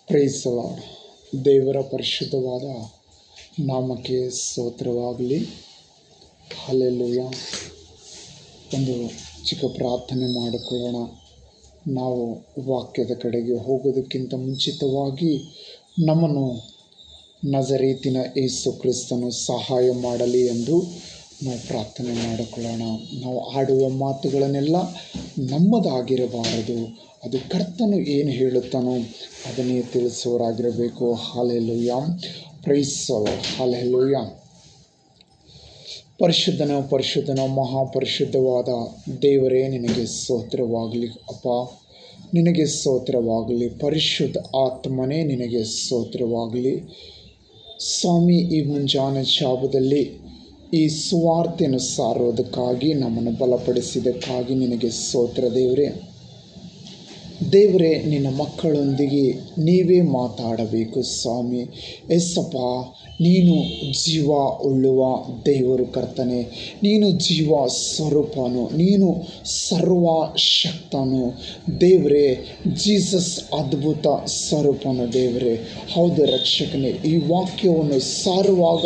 Price the lord. ದೇವರ ಪರಿಶುದ್ಧವಾದ ನಾಮಕ್ಕೆ ಸ್ತೋತ್ರವಾಗಲಿ. ಹಲ್ಲೆಲೂಯಾ. ಒಂದು ಚಿಕ್ಕ ಪ್ರಾರ್ಥನೆ ಮಾಡಿಕೊಳ್ಳೋಣ. ನಾವು ವಾಕ್ಯದ ಕಡೆಗೆ ಹೋಗೋದಕ್ಕಿಂತ ಮುಂಚಿತವಾಗಿ ನಮ್ಮನ್ನು ನಜರೇತಿನ ಯೇಸು ಕ್ರಿಸ್ತನು ಸಹಾಯ ಮಾಡಲಿ ಎಂದು ನಾವು ಪ್ರಾರ್ಥನೆ ಮಾಡಿಕೊಳ್ಳೋಣ. ನಾವು ಆಡುವ ಮಾತುಗಳನ್ನೆಲ್ಲ ನಮ್ಮದಾಗಿರಬಾರದು, ಅದು ಕರ್ತನು ಏನು ಹೇಳುತ್ತಾನೋ ಅದನ್ನೇ ತಿಳಿಸುವವರಾಗಿರಬೇಕು. ಹಲ್ಲೆಲೂಯಾ. Praise the Lord. ಹಲ್ಲೆಲೂಯಾ. ಪರಿಶುದ್ಧನ ಮಹಾಪರಿಶುದ್ಧವಾದ ದೇವರೇ, ನಿನಗೆ ಸ್ತೋತ್ರವಾಗಲಿ. ಅಪ್ಪ, ನಿನಗೆ ಸ್ತೋತ್ರವಾಗಲಿ. ಪರಿಶುದ್ಧ ಆತ್ಮನೇ, ನಿನಗೆ ಸ್ತೋತ್ರವಾಗಲಿ. ಸ್ವಾಮಿ, ಈ ಮುಂಜಾನೆ ಜಾವದಲ್ಲಿ ಈ ಸುವಾರ್ತೆಯನ್ನು ಸಾರೋದಕ್ಕಾಗಿ ನಮ್ಮನ್ನು ಬಲಪಡಿಸಿದ್ದಕ್ಕಾಗಿ ನಿನಗೆ ಸ್ತೋತ್ರ ದೇವರೇ. ನಿನ್ನ ಮಕ್ಕಳೊಂದಿಗೆ ನೀವೇ ಮಾತಾಡಬೇಕು ಸ್ವಾಮಿ. ಎಸ್ಸಪ್ಪ, ನೀನು ಜೀವ ಉಳ್ಳುವ ದೇವರು ಕರ್ತನೆ. ನೀನು ಜೀವ ಸ್ವರೂಪನು, ನೀನು ಸರ್ವಶಕ್ತನು ದೇವರೇ. ಜೀಸಸ್ ಅದ್ಭುತ ಸ್ವರೂಪನು ದೇವರೇ. ಹೌದು ರಕ್ಷಕನೇ, ಈ ವಾಕ್ಯವನ್ನು ಸಾರುವಾಗ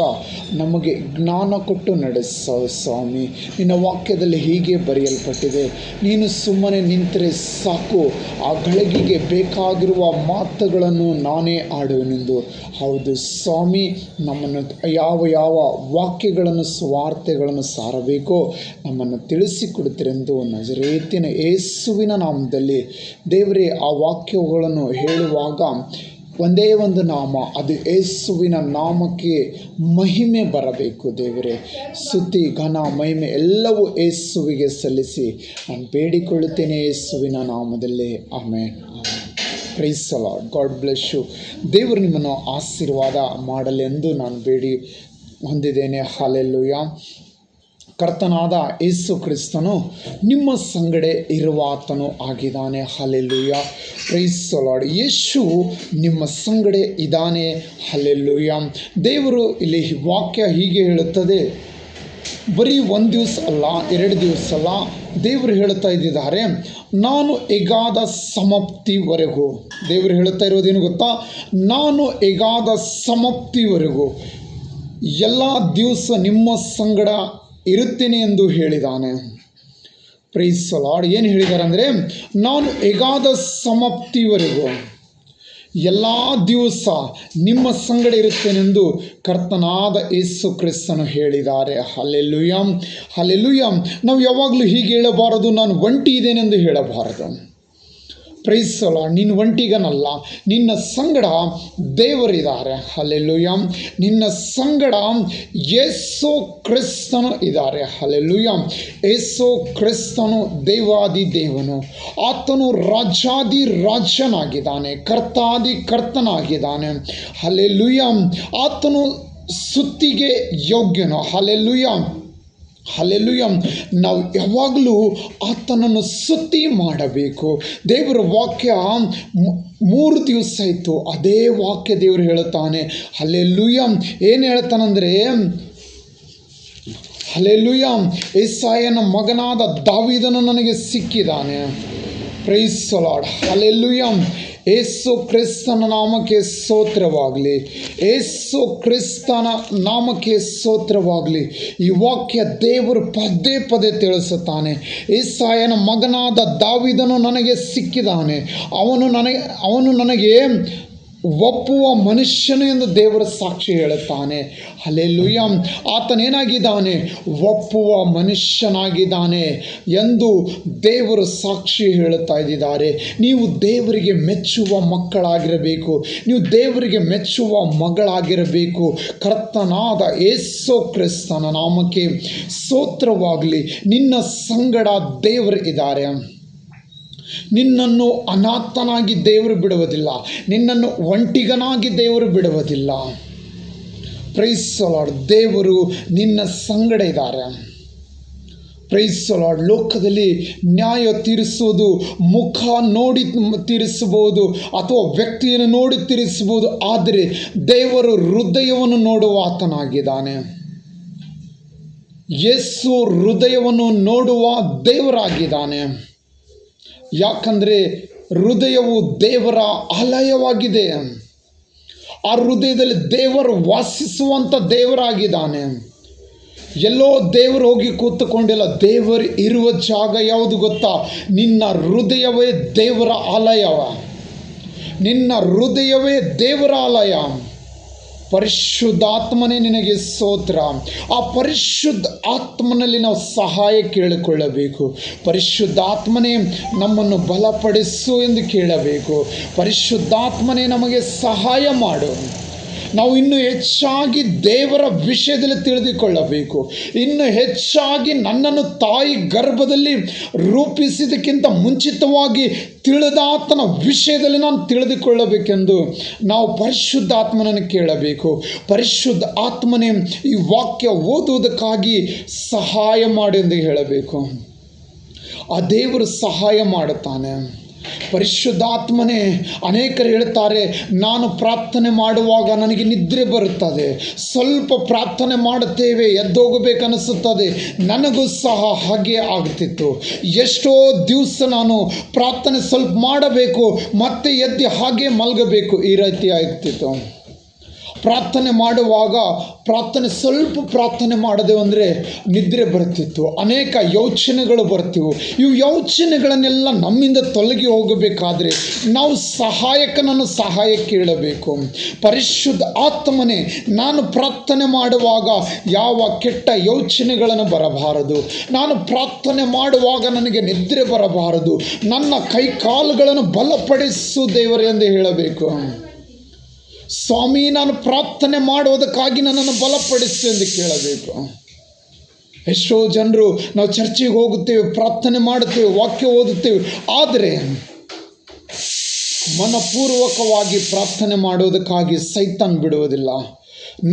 ನಮಗೆ ಜ್ಞಾನ ಕೊಟ್ಟು ನಡೆಸೋ ಸ್ವಾಮಿ. ನಿನ್ನ ವಾಕ್ಯದಲ್ಲಿ ಹೀಗೆ ಬರೆಯಲ್ಪಟ್ಟಿದೆ, ನೀನು ಸುಮ್ಮನೆ ನಿಂತರೆ ಸಾಕು, ಆ ಗಳಿಗೆಗೆ ಬೇಕಾಗಿರುವ ಮಾತುಗಳನ್ನು ನಾನೇ ಆಡುವೆನೆಂದು. ಹೌದು ಸ್ವಾಮಿ, ನಮ್ಮನ್ನು ಯಾವ ವಾಕ್ಯಗಳನ್ನು ಸುವಾರ್ತೆಗಳನ್ನು ಸಾರಬೇಕೋ ನಮ್ಮನ್ನು ತಿಳಿಸಿಕೊಡುತ್ತೀರೆಂದು ನಜರೇತಿನ ಯೇಸುವಿನ ನಾಮದಲ್ಲಿ ದೇವರೇ, ಆ ವಾಕ್ಯಗಳನ್ನು ಹೇಳುವಾಗ ಒಂದೇ ಒಂದು ನಾಮ, ಅದು ಯೇಸುವಿನ ನಾಮಕ್ಕೆ ಮಹಿಮೆ ಬರಬೇಕು ದೇವರೇ. ಸ್ತುತಿ ಘನ ಮಹಿಮೆ ಎಲ್ಲವೂ ಯೇಸುವಿಗೆ ಸಲ್ಲಿಸಿ ನಾನು ಬೇಡಿಕೊಳ್ಳುತ್ತೇನೆ ಯೇಸುವಿನ ನಾಮದಲ್ಲಿ. Amen. Praise the lord. God bless you. ದೇವರು ನಿಮ್ಮನ್ನು ಆಶೀರ್ವಾದ ಮಾಡಲೆಂದು ನಾನು ಬೇಡಿ ಹೊಂದಿದ್ದೇನೆ. ಹಲ್ಲೆಲೂಯಾ. ಕರ್ತನಾದ ಯೇಸು ಕ್ರಿಸ್ತನು ನಿಮ್ಮ ಸಂಗಡೆ ಇರುವಾತನು ಆಗಿದ್ದಾನೆ. ಹಲ್ಲೆಲೂಯಾ. Praise the Lord. ಯೇಸು ನಿಮ್ಮ ಸಂಗಡೆ ಇದ್ದಾನೆ. ಹಲ್ಲೆಲೂಯಾ. ದೇವರು ಇಲ್ಲಿ ವಾಕ್ಯ ಹೀಗೆ ಹೇಳುತ್ತದೆ, ಬರೀ ಒಂದು ದಿವಸ ಅಲ್ಲ, 2 ದಿವಸ ಅಲ್ಲ, ದೇವರು ಹೇಳ್ತಾ ಇದ್ದಾರೆ, ನಾನು ಎಗಾದ ಸಮಾಪ್ತಿವರೆಗೂ. ದೇವರು ಹೇಳ್ತಾ ಇರೋದೇನು ಗೊತ್ತಾ? ನಾನು ಎಗಾದ ಸಮಾಪ್ತಿವರೆಗೂ ಎಲ್ಲ ದಿವಸ ನಿಮ್ಮ ಸಂಗಡ ಇರುತ್ತೇನೆ ಎಂದು ಹೇಳಿದ್ದಾನೆ. Praise the lord. ಏನು ಹೇಳಿದ್ದಾರೆ ಅಂದರೆ, ನಾನು ಎಗಾದ ಸಮಾಪ್ತಿವರೆಗೂ ಎಲ್ಲ ದಿವಸ ನಿಮ್ಮ ಸಂಗಡ ಇರುತ್ತೇನೆಂದು ಕರ್ತನಾದ ಯೇಸು ಕ್ರಿಸ್ತನು ಹೇಳಿದ್ದಾರೆ. ಹಲ್ಲೆಲೂಯಾ. ಹಲ್ಲೆಲೂಯಾ. ನಾವು ಯಾವಾಗಲೂ ಹೀಗೆ ಹೇಳಬಾರದು, ನಾನು ಒಂಟಿ ಇದ್ದೇನೆಂದು ಹೇಳಬಾರದು. Praise the lord. ನೀನು ಒಂಟಿಗನಲ್ಲ, ನಿನ್ನ ಸಂಗಡ ದೇವರಿದ್ದಾರೆ. ಹಲ್ಲೆಲೂಯಾ. ನಿನ್ನ ಸಂಗಡ ಯೇಸು ಕ್ರಿಸ್ತನು ಇದ್ದಾರೆ. ಹಲ್ಲೆಲೂಯಾ. ಯೇಸು ಕ್ರಿಸ್ತನು ದೇವಾದಿ ದೇವನು, ಆತನು ರಾಜಾದಿ ರಾಜನಾಗಿದ್ದಾನೆ, ಕರ್ತಾದಿ ಕರ್ತನಾಗಿದ್ದಾನೆ. ಹಲ್ಲೆಲೂಯಾ. ಆತನು ಸ್ತುತಿಗೆ ಯೋಗ್ಯನು. ಹಲ್ಲೆಲೂಯಾ. ಹಲ್ಲೆಲೂಯಾ. ನಾವು ಯಾವಾಗಲೂ ಆತನನ್ನು ಸ್ತುತಿ ಮಾಡಬೇಕು. ದೇವರ ವಾಕ್ಯ 3 ದಿವಸ ಇತ್ತು, ಅದೇ ವಾಕ್ಯ ದೇವರು ಹೇಳುತ್ತಾನೆ. ಹಲ್ಲೆಲೂಯಾ. ಏನು ಹೇಳ್ತಾನಂದರೆ, ಹಲ್ಲೆಲೂಯಾ, ಯೆಸಾಯನ ಮಗನಾದ ದಾವೀದನು ನನಗೆ ಸಿಕ್ಕಿದ್ದಾನೆ. Praise the Lord. ಹಲ್ಲೆಲೂಯಾ. ಯೇಸು ಕ್ರಿಸ್ತನ ನಾಮಕ್ಕೆ ಸ್ತೋತ್ರವಾಗಲಿ. ಯೇಸು ಕ್ರಿಸ್ತನ ನಾಮಕ್ಕೆ ಸ್ತೋತ್ರವಾಗಲಿ. ಈ ವಾಕ್ಯ ದೇವರು ಪದೇ ಪದೇ ತಿಳಿಸುತ್ತಾನೆ. ಯೆಸಾಯನ ಮಗನಾದ ದಾವೀದನು ನನಗೆ ಸಿಕ್ಕಿದ್ದಾನೆ, ಅವನು ನನಗೆ ಒಪ್ಪುವ ಮನುಷ್ಯನು ಎಂದು ದೇವರ ಸಾಕ್ಷಿ ಹೇಳುತ್ತಾನೆ. ಹಲ್ಲೆಲೂಯಾ. ಆತನೇನಾಗಿದ್ದಾನೆ? ಒಪ್ಪುವ ಮನುಷ್ಯನಾಗಿದ್ದಾನೆ ಎಂದು ದೇವರು ಸಾಕ್ಷಿ ಹೇಳುತ್ತಾ ಇದ್ದಾರೆ. ನೀವು ದೇವರಿಗೆ ಮೆಚ್ಚುವ ಮಕ್ಕಳಾಗಿರಬೇಕು, ನೀವು ದೇವರಿಗೆ ಮೆಚ್ಚುವ ಮಗಳಾಗಿರಬೇಕು. ಕರ್ತನಾದ ಯೇಸು ಕ್ರಿಸ್ತನ ನಾಮಕ್ಕೆ ಸ್ತೋತ್ರವಾಗಲಿ. ನಿನ್ನ ಸಂಗಡ ದೇವರು ಇದ್ದಾರೆ. ನಿನ್ನನ್ನು ಅನಾಥನಾಗಿ ದೇವರು ಬಿಡುವುದಿಲ್ಲ, ನಿನ್ನನ್ನು ಒಂಟಿಗನಾಗಿ ದೇವರು ಬಿಡುವುದಿಲ್ಲ. Praise the lord. ದೇವರು ನಿನ್ನ ಸಂಗಡ ಇದ್ದಾರೆ. Praise the lord. ಲೋಕದಲ್ಲಿ ನ್ಯಾಯ ತೀರಿಸುವುದು ಮುಖ ನೋಡಿ ತೀರಿಸಬಹುದು, ಅಥವಾ ವ್ಯಕ್ತಿಯನ್ನು ನೋಡಿ ತೀರಿಸಬಹುದು, ಆದರೆ ದೇವರು ಹೃದಯವನ್ನು ನೋಡುವ ಆತನಾಗಿದ್ದಾನೆ. ಯೇಸು ಹೃದಯವನ್ನು ನೋಡುವ ದೇವರಾಗಿದ್ದಾನೆ. ಯಾಕಂದರೆ ಹೃದಯವು ದೇವರ ಆಲಯವಾಗಿದೆ. ಆ ಹೃದಯದಲ್ಲಿ ದೇವರು ವಾಸಿಸುವಂಥ ದೇವರಾಗಿದ್ದಾನೆ. ಎಲ್ಲೋ ದೇವರು ಹೋಗಿ ಕೂತುಕೊಂಡಿಲ್ಲ. ದೇವರು ಇರುವ ಜಾಗ ಯಾವುದು ಗೊತ್ತಾ? ನಿನ್ನ ಹೃದಯವೇ ದೇವರ ಆಲಯವ. ನಿನ್ನ ಹೃದಯವೇ ದೇವರ ಆಲಯ. ಪರಿಶುದ್ಧಾತ್ಮನೇ ನಿನಗೆ ಸ್ತೋತ್ರ. ಆ ಪರಿಶುದ್ಧ ಆತ್ಮನಲ್ಲಿ ನಾವು ಸಹಾಯ ಕೇಳಿಕೊಳ್ಳಬೇಕು. ಪರಿಶುದ್ಧಾತ್ಮನೇ ನಮ್ಮನ್ನು ಬಲಪಡಿಸು ಎಂದು ಕೇಳಬೇಕು. ಪರಿಶುದ್ಧಾತ್ಮನೇ ನಮಗೆ ಸಹಾಯ ಮಾಡು. ನಾವು ಇನ್ನೂ ಹೆಚ್ಚಾಗಿ ದೇವರ ವಿಷಯದಲ್ಲಿ ತಿಳಿದುಕೊಳ್ಳಬೇಕು. ಇನ್ನು ಹೆಚ್ಚಾಗಿ ನನ್ನನ್ನು ತಾಯಿ ಗರ್ಭದಲ್ಲಿ ರೂಪಿಸಿದಕ್ಕಿಂತ ಮುಂಚಿತವಾಗಿ ತಿಳಿದಾತನ ವಿಷಯದಲ್ಲಿ ನಾನು ತಿಳಿದುಕೊಳ್ಳಬೇಕೆಂದು ನಾವು ಪರಿಶುದ್ಧಾತ್ಮನನ್ನು ಕೇಳಬೇಕು. ಪರಿಶುದ್ಧ ಆತ್ಮನೇ ಈ ವಾಕ್ಯ ಓದುವುದಕ್ಕಾಗಿ ಸಹಾಯ ಮಾಡು ಎಂದು ಹೇಳಬೇಕು. ಆ ದೇವರು ಸಹಾಯ ಮಾಡುತ್ತಾನೆ. ಪರಿಶುದ್ಧಾತ್ಮನೇ, ಅನೇಕರು ಹೇಳ್ತಾರೆ, ನಾನು ಪ್ರಾರ್ಥನೆ ಮಾಡುವಾಗ ನನಗೆ ನಿದ್ರೆ ಬರುತ್ತದೆ, ಸ್ವಲ್ಪ ಪ್ರಾರ್ಥನೆ ಮಾಡುತ್ತೇವೆ ಎದ್ದೋಗಬೇಕನ್ನಿಸುತ್ತದೆ. ನನಗೂ ಸಹ ಹಾಗೆ ಆಗ್ತಿತ್ತು. ಎಷ್ಟೋ ದಿವಸ ನಾನು ಪ್ರಾರ್ಥನೆ ಸ್ವಲ್ಪ ಮಾಡಬೇಕು, ಮತ್ತೆ ಎದ್ದು ಹಾಗೆ ಮಲಗಬೇಕು, ಈ ರೀತಿ ಆಗ್ತಿತ್ತು. ಪ್ರಾರ್ಥನೆ ಮಾಡುವಾಗ ಸ್ವಲ್ಪ ಪ್ರಾರ್ಥನೆ ಮಾಡಿದೆವು ಅಂದರೆ ನಿದ್ರೆ ಬರ್ತಿತ್ತು. ಅನೇಕ ಯೋಚನೆಗಳು ಬರ್ತಿವು. ಇವು ಯೋಚನೆಗಳನ್ನೆಲ್ಲ ನಮ್ಮಿಂದ ತೊಲಗಿ ಹೋಗಬೇಕಾದ್ರೆ ನಾವು ಸಹಾಯಕನನ್ನು ಸಹಾಯ ಕೇಳಬೇಕು. ಪರಿಶುದ್ಧ ಆತ್ಮನೇ, ನಾನು ಪ್ರಾರ್ಥನೆ ಮಾಡುವಾಗ ಯಾವ ಕೆಟ್ಟ ಯೋಚನೆಗಳನ್ನು ಬರಬಾರದು. ನಾನು ಪ್ರಾರ್ಥನೆ ಮಾಡುವಾಗ ನನಗೆ ನಿದ್ರೆ ಬರಬಾರದು. ನನ್ನ ಕೈ ಕಾಲುಗಳನ್ನು ಬಲಪಡಿಸು ದೇವರೇ ಎಂದು ಹೇಳಬೇಕು. ಸ್ವಾಮಿ, ನಾನು ಪ್ರಾರ್ಥನೆ ಮಾಡುವುದಕ್ಕಾಗಿ ನನ್ನನ್ನು ಬಲಪಡಿಸು ಎಂದು ಕೇಳಬೇಕು. ಎಷ್ಟೋ ಜನರು ನಾವು ಚರ್ಚಿಗೆ ಹೋಗುತ್ತೇವೆ, ಪ್ರಾರ್ಥನೆ ಮಾಡುತ್ತೇವೆ, ವಾಕ್ಯ ಓದುತ್ತೇವೆ, ಆದರೆ ಮನಪೂರ್ವಕವಾಗಿ ಪ್ರಾರ್ಥನೆ ಮಾಡುವುದಕ್ಕಾಗಿ ಸೈತಾನ್ ಬಿಡುವುದಿಲ್ಲ.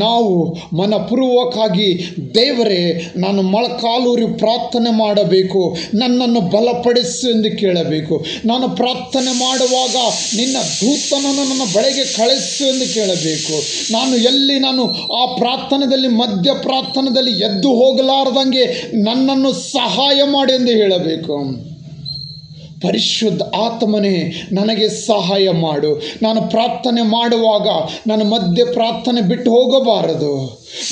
ನಾವು ಮನಪೂರ್ವಕವಾಗಿ, ದೇವರೇ, ನಾನು ಮೊಳಕಾಲೂರಿ ಪ್ರಾರ್ಥನೆ ಮಾಡಬೇಕು, ನನ್ನನ್ನು ಬಲಪಡಿಸು ಎಂದು ಕೇಳಬೇಕು. ನಾನು ಪ್ರಾರ್ಥನೆ ಮಾಡುವಾಗ ನಿನ್ನ ದೂತನನ್ನು ನನ್ನ ಬಳಿಗೆ ಕಳಿಸು ಎಂದು ಕೇಳಬೇಕು. ನಾನು ಆ ಪ್ರಾರ್ಥನೆಯಲ್ಲಿ ಮಧ್ಯ ಪ್ರಾರ್ಥನೆಯಲ್ಲಿ ಎದ್ದು ಹೋಗಲಾರದಂಗೆ ನನ್ನನ್ನು ಸಹಾಯ ಮಾಡು ಎಂದು ಹೇಳಬೇಕು. ಪರಿಶುದ್ಧ ಆತ್ಮನೇ, ನನಗೆ ಸಹಾಯ ಮಾಡು. ನಾನು ಪ್ರಾರ್ಥನೆ ಮಾಡುವಾಗ ನಾನು ಮಧ್ಯ ಪ್ರಾರ್ಥನೆ ಬಿಟ್ಟು ಹೋಗಬಾರದು.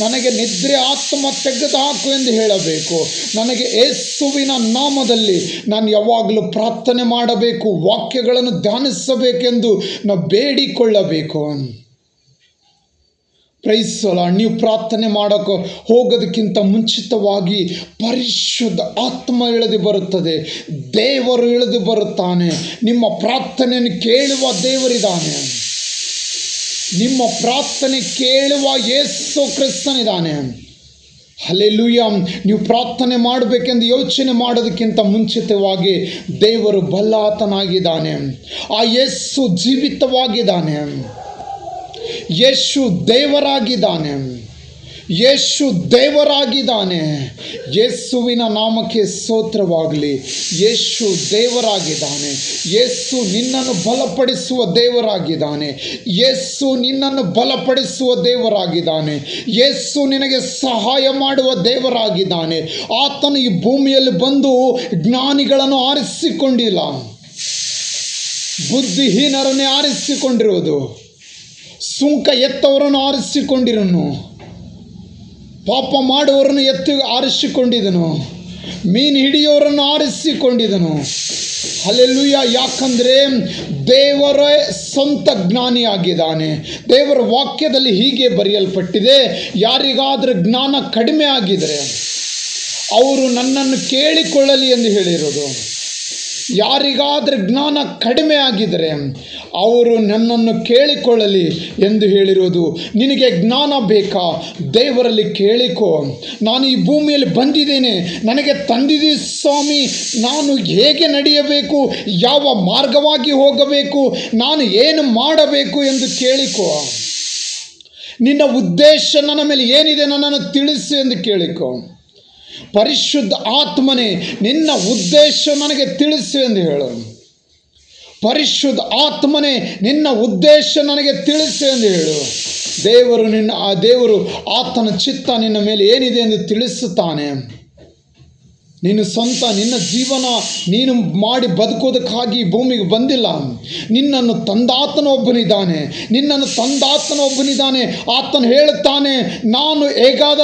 ನನಗೆ ನಿದ್ರೆ ಆತ್ಮ ತೆಗೆದು ಹಾಕು ಎಂದು ಹೇಳಬೇಕು. ನನಗೆ ಯೇಸುವಿನ ನಾಮದಲ್ಲಿ ನಾನು ಯಾವಾಗಲೂ ಪ್ರಾರ್ಥನೆ ಮಾಡಬೇಕು, ವಾಕ್ಯಗಳನ್ನು ಧ್ಯಾನಿಸಬೇಕೆಂದು ನಾವು ಬೇಡಿಕೊಳ್ಳಬೇಕು. Price lord. ನೀವು ಪ್ರಾರ್ಥನೆ ಮಾಡೋಕ್ಕೆ ಹೋಗೋದಕ್ಕಿಂತ ಮುಂಚಿತವಾಗಿ ಪರಿಶುದ್ಧ ಆತ್ಮ ಇಳಿದು ಬರುತ್ತದೆ. ದೇವರು ಇಳಿದು ಬರುತ್ತಾನೆ. ನಿಮ್ಮ ಪ್ರಾರ್ಥನೆಯನ್ನು ಕೇಳುವ ದೇವರಿದ್ದಾನೆ. ನಿಮ್ಮ ಪ್ರಾರ್ಥನೆ ಕೇಳುವ ಯೇಸು ಕ್ರಿಸ್ತನಿದ್ದಾನೆ. ಹಲ್ಲೆಲೂಯಾ. ನೀವು ಪ್ರಾರ್ಥನೆ ಮಾಡಬೇಕೆಂದು ಯೋಚನೆ ಮಾಡೋದಕ್ಕಿಂತ ಮುಂಚಿತವಾಗಿ ದೇವರು ಬಲ್ಲಾತನಾಗಿದ್ದಾನೆ. ಆ ಯೇಸು ಜೀವಿತವಾಗಿದ್ದಾನೆ. ಯೇಸು ದೇವರಾಗಿದ್ದಾನೆ. ಯೇಸು ದೇವರಾಗಿದ್ದಾನೆ. ಯೇಸುವಿನ ನಾಮಕ್ಕೆ ಸ್ತೋತ್ರವಾಗಲಿ. ಯೇಸು ದೇವರಾಗಿದ್ದಾನೆ. ಯೇಸು ನಿನ್ನನ್ನು ಬಲಪಡಿಸುವ ದೇವರಾಗಿದ್ದಾನೆ. ಯೇಸು ನಿನ್ನನ್ನು ಬಲಪಡಿಸುವ ದೇವರಾಗಿದ್ದಾನೆ. ಯೇಸು ನಿನಗೆ ಸಹಾಯ ಮಾಡುವ ದೇವರಾಗಿದ್ದಾನೆ. ಆತನು ಈ ಭೂಮಿಯಲ್ಲಿ ಬಂದು ಜ್ಞಾನಿಗಳನ್ನು ಆರಿಸಿಕೊಂಡಿಲ್ಲ, ಬುದ್ಧಿಹೀನರನ್ನೇ ಆರಿಸಿಕೊಂಡಿರುವುದು. ಸುಂಕ ಎತ್ತವರನ್ನು ಆರಿಸಿಕೊಂಡಿರನು, ಪಾಪ ಮಾಡುವವರನ್ನು ಆರಿಸಿಕೊಂಡಿದನು, ಮೀನು ಹಿಡಿಯೋರನ್ನು ಆರಿಸಿಕೊಂಡಿದನು. ಹಲ್ಲೆಲೂಯಾ. ಯಾಕಂದರೆ ದೇವರೇ ಸ್ವಂತ ಜ್ಞಾನಿಯಾಗಿದ್ದಾನೆ. ದೇವರ ವಾಕ್ಯದಲ್ಲಿ ಹೀಗೆ ಬರೆಯಲ್ಪಟ್ಟಿದೆ, ಯಾರಿಗಾದರೂ ಜ್ಞಾನ ಕಡಿಮೆ ಆಗಿದರೆ ಅವರು ನನ್ನನ್ನು ಕೇಳಿಕೊಳ್ಳಲಿ ಎಂದು ಹೇಳಿರೋದು. ಯಾರಿಗಾದರೂ ಜ್ಞಾನ ಕಡಿಮೆ ಆಗಿದ್ದರೆ ಅವರು ನನ್ನನ್ನು ಕೇಳಿಕೊಳ್ಳಲಿ ಎಂದು ಹೇಳಿರೋದು. ನಿನಗೆ ಜ್ಞಾನ ಬೇಕಾ? ದೇವರಲ್ಲಿ ಕೇಳಿಕೋ. ನಾನು ಈ ಭೂಮಿಯಲ್ಲಿ ಬಂದಿದ್ದೇನೆ, ನನಗೆ ತಂದಿದ್ದೀ ಸ್ವಾಮಿ, ನಾನು ಹೇಗೆ ನಡೆಯಬೇಕು, ಯಾವ ಮಾರ್ಗವಾಗಿ ಹೋಗಬೇಕು, ನಾನು ಏನು ಮಾಡಬೇಕು ಎಂದು ಕೇಳಿಕೋ. ನಿನ್ನ ಉದ್ದೇಶ ನನ್ನ ಮೇಲೆ ಏನಿದೆ, ನನ್ನನ್ನು ತಿಳಿಸು ಎಂದು ಕೇಳಿಕೋ. ಪರಿಶುದ್ಧ ಆತ್ಮನೇ, ನಿನ್ನ ಉದ್ದೇಶ ನನಗೆ ತಿಳಿಸು ಎಂದು ಹೇಳು. ಪರಿಶುದ್ಧ ಆತ್ಮನೇ, ನಿನ್ನ ಉದ್ದೇಶ ನನಗೆ ತಿಳಿಸು ಎಂದು ಹೇಳು. ದೇವರು ಆತನ ಚಿತ್ತ ನಿನ್ನ ಮೇಲೆ ಏನಿದೆ ಎಂದು ತಿಳಿಸುತ್ತಾನೆ. ನೀನು ಸ್ವಂತ ನಿನ್ನ ಜೀವನ ನೀನು ಮಾಡಿ ಬದುಕೋದಕ್ಕಾಗಿ ಭೂಮಿಗೆ ಬಂದಿಲ್ಲ. ನಿನ್ನನ್ನು ತಂದಾತನೊಬ್ಬನಿದ್ದಾನೆ, ನಿನ್ನನ್ನು ತಂದಾತನೊಬ್ಬನಿದ್ದಾನೆ. ಆತನು ಹೇಳುತ್ತಾನೆ, ನಾನು ಹೇಗಾದ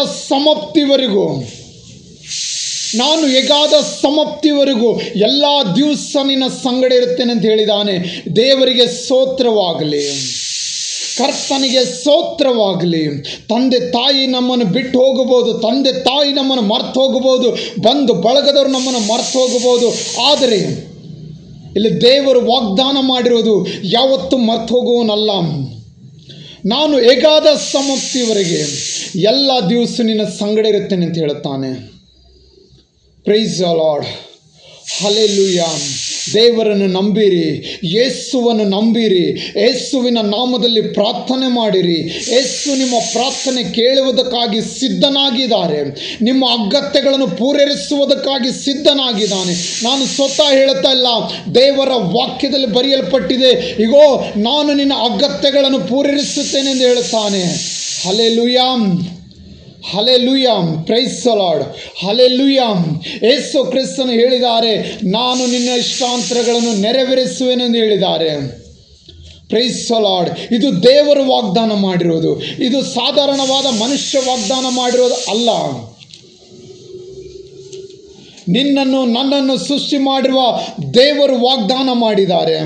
ಸಮಾಪ್ತಿವರೆಗೂ ಎಲ್ಲ ದಿವಸ ನಿನ್ನ ಸಂಗಡ ಇರುತ್ತೇನೆ ಅಂತ ಹೇಳಿದ್ದಾನೆ. ದೇವರಿಗೆ ಸ್ತೋತ್ರವಾಗಲಿ, ಕರ್ತನಿಗೆ ಸ್ತೋತ್ರವಾಗಲಿ. ತಂದೆ ತಾಯಿ ನಮ್ಮನ್ನು ಬಿಟ್ಟು ಹೋಗಬಹುದು, ತಂದೆ ತಾಯಿ ನಮ್ಮನ್ನು ಮರ್ತು ಹೋಗಬಹುದು, ಬಂಧು ಬಳಗದವರು ನಮ್ಮನ್ನು ಮರ್ತು ಹೋಗಬಹುದು. ಆದರೆ ಇಲ್ಲಿ ದೇವರು ವಾಗ್ದಾನ ಮಾಡಿರೋದು ಯಾವತ್ತೂ ಮರ್ತು ಹೋಗುವನಲ್ಲ. ನಾನು ಹೇಗಾದ ಸಮಾಪ್ತಿವರೆಗೆ ಎಲ್ಲ ದಿವಸ ನಿನ್ನ ಸಂಗಡ ಇರುತ್ತೇನೆ ಅಂತ ಹೇಳುತ್ತಾನೆ. Price the Lord, hallelujah. ದೇವರನ್ನು ನಂಬಿರಿ, ಯೇಸುವನ್ನು ನಂಬಿರಿ, ಯೇಸುವಿನ ನಾಮದಲ್ಲಿ ಪ್ರಾರ್ಥನೆ ಮಾಡಿರಿ. ಯೇಸು ನಿಮ್ಮ ಪ್ರಾರ್ಥನೆ ಕೇಳುವುದಕ್ಕಾಗಿ ಸಿದ್ಧನಾಗಿದ್ದಾರೆ, ನಿಮ್ಮ ಅಗತ್ಯಗಳನ್ನು ಪೂರೈಸುವುದಕ್ಕಾಗಿ ಸಿದ್ಧನಾಗಿದ್ದಾನೆ. ನಾನು ಸ್ವತಃ ಹೇಳುತ್ತಾ ಇಲ್ಲ, ದೇವರ ವಾಕ್ಯದಲ್ಲಿ ಬರೆಯಲ್ಪಟ್ಟಿದೆ, ಇಗೋ ನಾನು ನಿನ್ನ ಅಗತ್ಯಗಳನ್ನು ಪೂರೈಸುತ್ತೇನೆ ಎಂದು ಹೇಳುತ್ತಾನೆ. Hallelujah, hallelujah, praise the Lord, hallelujah. ಯೇಸು ಕ್ರಿಸ್ತನು ಹೇಳಿದ್ದಾರೆ, ನಾನು ನಿನ್ನ ಇಷ್ಟಾಂತರಗಳನ್ನು ನೆರವೇರಿಸುವೆನೆಂದು ಹೇಳಿದ್ದಾರೆ. Praise the Lord. ಇದು ದೇವರು ವಾಗ್ದಾನ ಮಾಡಿರೋದು, ಇದು ಸಾಧಾರಣವಾದ ಮನುಷ್ಯ ವಾಗ್ದಾನ ಮಾಡಿರೋದು ಅಲ್ಲ. ನಿನ್ನನ್ನು ನನ್ನನ್ನು ಸೃಷ್ಟಿ ಮಾಡಿರುವ ದೇವರು ವಾಗ್ದಾನ ಮಾಡಿದ್ದಾರೆ.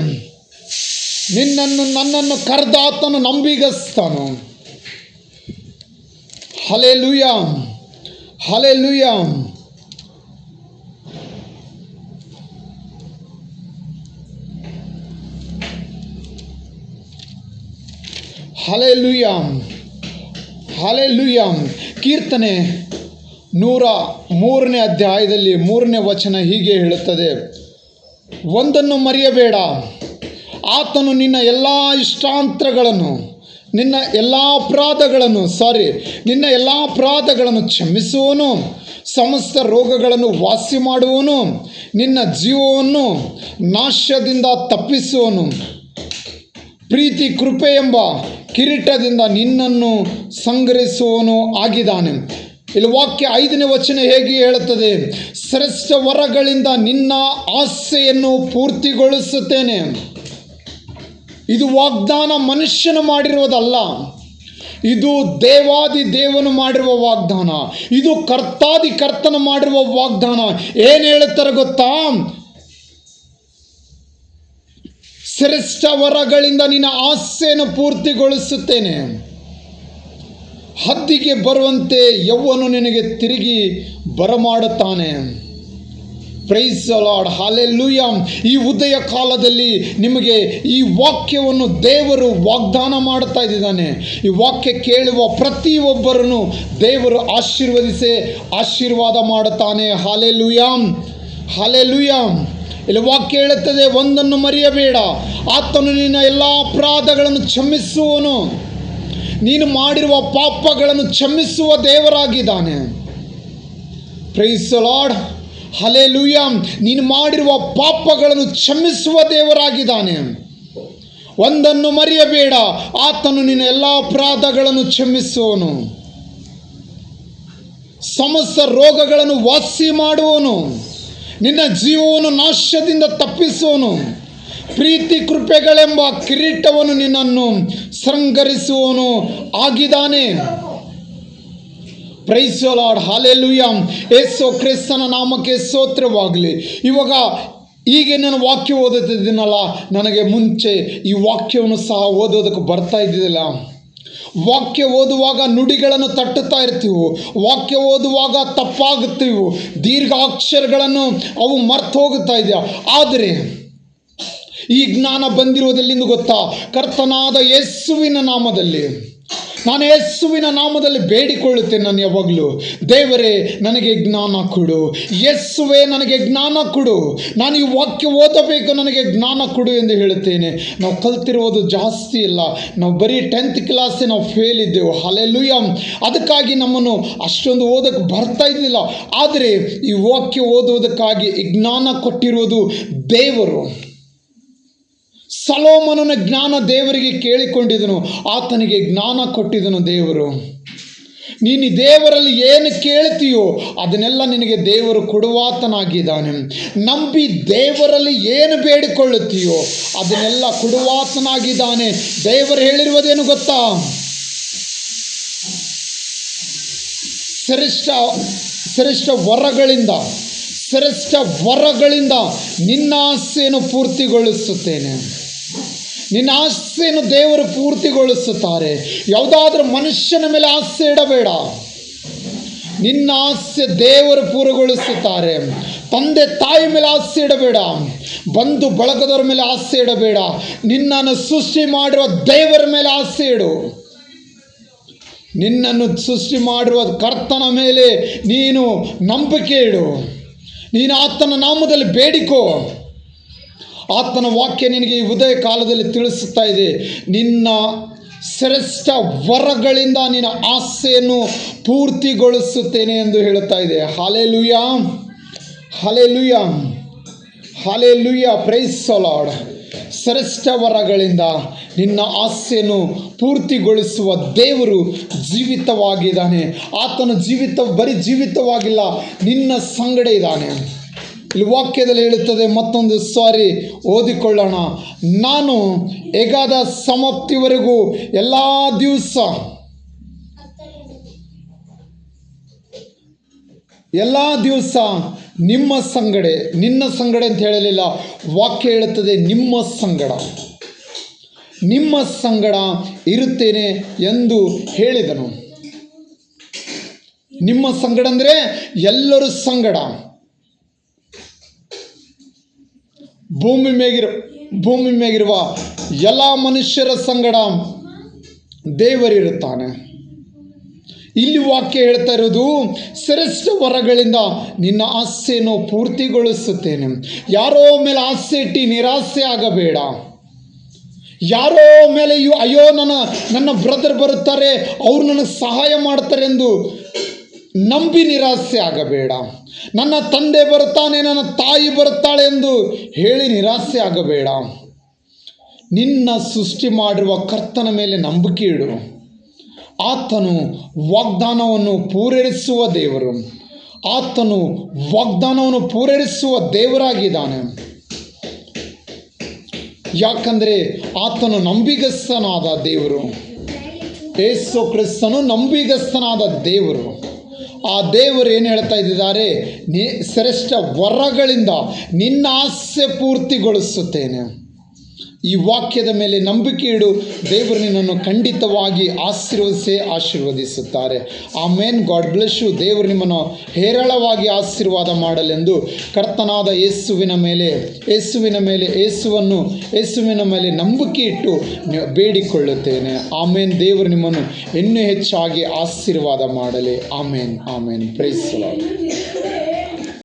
ನಿನ್ನನ್ನು ನನ್ನನ್ನು ಕರೆದಾತನು ನಂಬಿಗಸ್ತನು. Hallelujah, hallelujah. Hallelujah, hallelujah. ಕೀರ್ತನೆ 103ನೇ ಅಧ್ಯಾಯದಲ್ಲಿ 3ನೇ ವಚನ ಹೀಗೆ ಹೇಳುತ್ತದೆ, ಒಂದನ್ನು ಮರೆಯಬೇಡ, ಆತನು ನಿನ್ನ ಎಲ್ಲ ಇಷ್ಟಾಂತರಗಳನ್ನು ನಿನ್ನ ಎಲ್ಲ ಅಪರಾಧಗಳನ್ನು ಕ್ಷಮಿಸುವನು, ಸಮಸ್ತ ರೋಗಗಳನ್ನು ವಾಸಿ ಮಾಡುವನು, ನಿನ್ನ ಜೀವವನ್ನು ನಾಶದಿಂದ ತಪ್ಪಿಸುವನು, ಪ್ರೀತಿ ಕೃಪೆ ಎಂಬ ಕಿರೀಟದಿಂದ ನಿನ್ನನ್ನು ಸಂಗ್ರಹಿಸುವನು ಆಗಿದ್ದಾನೆ. ಇಲ್ಲಿ ವಾಕ್ಯ 5ನೇ ವಚನ ಹೇಗೆ ಹೇಳುತ್ತದೆ, ಶ್ರೇಷ್ಠ ವರಗಳಿಂದ ನಿನ್ನ ಆಸೆಯನ್ನು ಪೂರ್ತಿಗೊಳಿಸುತ್ತೇನೆ. ಇದು ವಾಗ್ದಾನ ಮನುಷ್ಯನು ಮಾಡಿರುವುದಲ್ಲ, ಇದು ದೇವಾದಿ ದೇವನು ಮಾಡಿರುವ ವಾಗ್ದಾನ, ಇದು ಕರ್ತಾದಿ ಕರ್ತನು ಮಾಡಿರುವ ವಾಗ್ದಾನ. ಏನು ಹೇಳುತ್ತಾರೆ ಗೊತ್ತಾ? ಶ್ರೇಷ್ಠ ವರಗಳಿಂದ ನಿನ್ನ ಆಸೆಯನ್ನು ಪೂರ್ತಿಗೊಳಿಸುತ್ತೇನೆ, ಹದ್ದಿಗೆ ಬರುವಂತೆ ಯೌವನು ನಿನಗೆ ತಿರುಗಿ ಬರಮಾಡುತ್ತಾನೆ. Praise the Lord, hallelujah. ಈ ಉದಯ ಕಾಲದಲ್ಲಿ ನಿಮಗೆ ಈ ವಾಕ್ಯವನ್ನು ದೇವರು ವಾಗ್ದಾನ ಮಾಡುತ್ತಾ ಇದ್ದಾನೆ. ಈ ವಾಕ್ಯ ಕೇಳುವ ಪ್ರತಿಯೊಬ್ಬರನ್ನು ದೇವರು ಆಶೀರ್ವಾದ ಮಾಡುತ್ತಾನೆ. Hallelujah, hallelujah. ಇಲ್ಲಿ ವಾಕ್ಯ ಹೇಳುತ್ತದೆ, ಒಂದನ್ನು ಮರೆಯಬೇಡ, ಆತನು ನಿನ್ನ ಎಲ್ಲ ಅಪರಾಧಗಳನ್ನು ಕ್ಷಮಿಸುವನು. ನೀನು ಮಾಡಿರುವ ಪಾಪಗಳನ್ನು ಕ್ಷಮಿಸುವ ದೇವರಾಗಿದ್ದಾನೆ. Praise the Lord, hallelujah. ನೀನು ಮಾಡಿರುವ ಪಾಪಗಳನ್ನು ಕ್ಷಮಿಸುವ ದೇವರಾಗಿದ್ದಾನೆ. ಒಂದನ್ನು ಮರೆಯಬೇಡ, ಆತನು ನಿನ್ನ ಎಲ್ಲ ಅಪರಾಧಗಳನ್ನು ಕ್ಷಮಿಸುವನು, ಸಮಸ್ತ ರೋಗಗಳನ್ನು ವಾಸಿ ಮಾಡುವನು, ನಿನ್ನ ಜೀವವನ್ನು ನಾಶದಿಂದ ತಪ್ಪಿಸುವನು, ಪ್ರೀತಿ ಕೃಪೆಗಳೆಂಬ ಕಿರೀಟವನ್ನು ನಿನ್ನನ್ನು ಶೃಂಗರಿಸುವನು ಆಗಿದ್ದಾನೆ. Praise the Lord, hallelujah. ಯೇಸು ಕ್ರಿಸ್ತನ ನಾಮಕ್ಕೆ ಸ್ತೋತ್ರವಾಗಲಿ. ಇವಾಗ ಹೀಗೆ ನಾನು ವಾಕ್ಯ ಓದುತ್ತಿದ್ದೀನಲ್ಲ, ನನಗೆ ಮುಂಚೆ ಈ ವಾಕ್ಯವನ್ನು ಸಹ ಓದೋದಕ್ಕೆ ಬರ್ತಾ ಇದ್ದಿದ್ದಿಲ್ಲ. ವಾಕ್ಯ ಓದುವಾಗ ನುಡಿಗಳನ್ನು ತಟ್ಟುತ್ತಾ ಇರ್ತೀವಿ, ವಾಕ್ಯ ಓದುವಾಗ ತಪ್ಪಾಗುತ್ತೀವಿ, ದೀರ್ಘ ಅಕ್ಷರಗಳನ್ನು ಅವು ಮರ್ತು ಹೋಗುತ್ತಾ ಇದೆಯಾ. ಆದರೆ ಈ ಜ್ಞಾನ ಬಂದಿರುವುದೆಲ್ಲಿಂದ ಗೊತ್ತಾ? ಕರ್ತನಾದ ಯೇಸುವಿನ ನಾಮದಲ್ಲಿ. ನಾನು ಯೇಸುವಿನ ನಾಮದಲ್ಲಿ ಬೇಡಿಕೊಳ್ಳುತ್ತೇನೆ, ನಾನು ಯಾವಾಗಲೂ, ದೇವರೇ ನನಗೆ ಜ್ಞಾನ ಕೊಡು, ಯೇಸುವೇ ನನಗೆ ಜ್ಞಾನ ಕೊಡು, ನಾನು ಈ ವಾಕ್ಯ ಓದಬೇಕು, ನನಗೆ ಜ್ಞಾನ ಕೊಡು ಎಂದು ಹೇಳುತ್ತೇನೆ. ನಾವು ಕಲ್ತಿರುವುದು ಜಾಸ್ತಿ ಇಲ್ಲ, ನಾವು ಬರೀ 10th ಕ್ಲಾಸೇ ನಾವು ಫೇಲ್ ಇದ್ದೆವು. ಹಲ್ಲೆಲೂಯಾ. ಅದಕ್ಕಾಗಿ ನಮ್ಮನ್ನು ಅಷ್ಟೊಂದು ಓದಕ್ಕೆ ಬರ್ತಾ ಇದ್ದಿಲ್ಲ. ಆದರೆ ಈ ವಾಕ್ಯ ಓದುವುದಕ್ಕಾಗಿ ಈ ಜ್ಞಾನ ಕೊಟ್ಟಿರುವುದು ದೇವರು. ಸೊಲೊಮೋನನ ಜ್ಞಾನ ದೇವರಿಗೆ ಕೇಳಿಕೊಂಡಿದ್ದನು, ಆತನಿಗೆ ಜ್ಞಾನ ಕೊಟ್ಟಿದ್ದನು ದೇವರು. ನೀನು ದೇವರಲ್ಲಿ ಏನು ಕೇಳ್ತೀಯೋ ಅದನ್ನೆಲ್ಲ ನಿನಗೆ ದೇವರು ಕೊಡುವಾತನಾಗಿದ್ದಾನೆ. ನಂಬಿ ದೇವರಲ್ಲಿ ಏನು ಬೇಡಿಕೊಳ್ಳುತ್ತೀಯೋ ಅದನ್ನೆಲ್ಲ ಕೊಡುವಾತನಾಗಿದ್ದಾನೆ. ದೇವರು ಹೇಳಿರುವುದೇನು ಗೊತ್ತಾ? ಶ್ರೇಷ್ಠ ವರಗಳಿಂದ ನಿನ್ನ ಆಸೆಯನ್ನು ಪೂರ್ತಿಗೊಳಿಸುತ್ತೇನೆ. ನಿನ್ನ ಆಸೆಯನ್ನು ದೇವರು ಪೂರ್ತಿಗೊಳಿಸುತ್ತಾರೆ. ಯಾವುದಾದ್ರೂ ಮನುಷ್ಯನ ಮೇಲೆ ಆಸೆ ಇಡಬೇಡ. ನಿನ್ನ ಆಸೆ ದೇವರು ಪೂರ್ಣಗೊಳಿಸುತ್ತಾರೆ. ತಂದೆ ತಾಯಿ ಮೇಲೆ ಆಸೆ ಇಡಬೇಡ. ಬಂಧು ಬಳಗದವರ ಮೇಲೆ ಆಸೆ ಇಡಬೇಡ. ನಿನ್ನನ್ನು ಸೃಷ್ಟಿ ಮಾಡಿರುವ ದೇವರ ಮೇಲೆ ಆಸೆ ಇಡು. ನಿನ್ನನ್ನು ಸೃಷ್ಟಿ ಮಾಡಿರುವ ಕರ್ತನ ಮೇಲೆ ನೀನು ನಂಬಿಕೆ ಇಡು. ನೀನು ಆತನ ನಾಮದಲ್ಲಿ ಬೇಡಿಕೋ. ಆತನ ವಾಕ್ಯ ನಿನಗೆ ಈ ಉದಯ ಕಾಲದಲ್ಲಿ ತಿಳಿಸುತ್ತಾ ಇದೆ. ನಿನ್ನ ಶ್ರೇಷ್ಠ ವರಗಳಿಂದ ನಿನ್ನ ಆಸೆಯನ್ನು ಪೂರ್ತಿಗೊಳಿಸುತ್ತೇನೆ ಎಂದು ಹೇಳುತ್ತಾ ಇದೆ. Hallelujah, hallelujah, hallelujah, praise the lord. ಶ್ರೇಷ್ಠ ವರಗಳಿಂದ ನಿನ್ನ ಆಸೆಯನ್ನು ಪೂರ್ತಿಗೊಳಿಸುವ ದೇವರು ಜೀವಿತವಾಗಿದ್ದಾನೆ. ಆತನ ಬರೀ ಜೀವಿತವಾಗಿಲ್ಲ, ನಿನ್ನ ಸಂಗಡ ಇದ್ದಾನೆ. ಇಲ್ಲಿ ವಾಕ್ಯದಲ್ಲಿ ಹೇಳುತ್ತದೆ, ಮತ್ತೊಂದು ಸಾರಿ ಓದಿಕೊಳ್ಳೋಣ. ನಾನು ಯುಗದ ಸಮಾಪ್ತಿವರೆಗೂ ಎಲ್ಲ ದಿವಸ ನಿಮ್ಮ ಸಂಗಡ, ನಿನ್ನ ಸಂಗಡ ಅಂತ ಹೇಳಲಿಲ್ಲ, ವಾಕ್ಯ ಹೇಳುತ್ತದೆ ನಿಮ್ಮ ಸಂಗಡ ಇರುತ್ತೇನೆ ಎಂದು ಹೇಳಿದನು. ನಿಮ್ಮ ಸಂಗಡ ಅಂದರೆ ಎಲ್ಲರೂ ಸಂಗಡ. ಭೂಮಿ ಮೇಗಿರುವ ಎಲ್ಲ ಮನುಷ್ಯರ ಸಂಗಡ ದೇವರಿರುತ್ತಾನೆ. ಇಲ್ಲಿ ವಾಕ್ಯ ಹೇಳ್ತಾ ಇರೋದು, ಶ್ರೇಷ್ಠ ವರಗಳಿಂದ ನಿನ್ನ ಆಸೆಯನ್ನು ಪೂರ್ತಿಗೊಳಿಸುತ್ತೇನೆ. ಯಾರೋ ಮೇಲೆ ಆಸೆ ಇಟ್ಟು ನಿರಾಸೆ ಆಗಬೇಡ. ಯಾರೋ ಮೇಲೆ ಅಯ್ಯೋ ನನ್ನ ಬ್ರದರ್ ಬರುತ್ತಾರೆ, ಅವರು ನನಗೆ ಸಹಾಯ ಮಾಡ್ತಾರೆ ಎಂದು ನಂಬಿ ನಿರಾಸೆ ಆಗಬೇಡ. ನನ್ನ ತಂದೆ ಬರುತ್ತಾನೆ, ನನ್ನ ತಾಯಿ ಬರುತ್ತಾಳೆ ಎಂದು ಹೇಳಿ ನಿರಾಸೆ ಆಗಬೇಡ. ನಿನ್ನ ಸೃಷ್ಟಿ ಮಾಡಿರುವ ಕರ್ತನ ಮೇಲೆ ನಂಬಿಕೆ ಇಡು. ಆತನು ವಾಗ್ದಾನವನ್ನು ಪೂರೈಸುವ ದೇವರು. ಆತನು ವಾಗ್ದಾನವನ್ನು ಪೂರೈಸುವ ದೇವರಾಗಿದ್ದಾನೆ. ಯಾಕಂದರೆ ಆತನು ನಂಬಿಗಸ್ತನಾದ ದೇವರು. ಯೇಸು ಕ್ರಿಸ್ತನು ನಂಬಿಗಸ್ತನಾದ ದೇವರು. ಆ ದೇವರು ಏನು ಹೇಳ್ತಾ ಇದ್ದಾರೆ? ಶ್ರೇಷ್ಠ ವರಗಳಿಂದ ನಿನ್ನ ಆಸೆ ಪೂರ್ತಿಗೊಳಿಸುತ್ತೇನೆ. ಈ ವಾಕ್ಯದ ಮೇಲೆ ನಂಬಿಕೆ ಇಡು. ದೇವರು ನಿನ್ನನ್ನು ಖಂಡಿತವಾಗಿ ಆಶೀರ್ವದಿಸುತ್ತಾರೆ. ಆಮೇನ್. God bless you. ದೇವರು ನಿಮ್ಮನ್ನು ಹೇರಳವಾಗಿ ಆಶೀರ್ವಾದ ಮಾಡಲೆಂದು ಕರ್ತನಾದ ಯೇಸುವಿನ ಮೇಲೆ ನಂಬಿಕೆ ಇಟ್ಟು ಬೇಡಿಕೊಳ್ಳುತ್ತೇನೆ. ಆಮೇನ್. ದೇವರು ನಿಮ್ಮನ್ನು ಇನ್ನೂ ಹೆಚ್ಚಾಗಿ ಆಶೀರ್ವಾದ ಮಾಡಲಿ. Amen, amen. Praise the lord.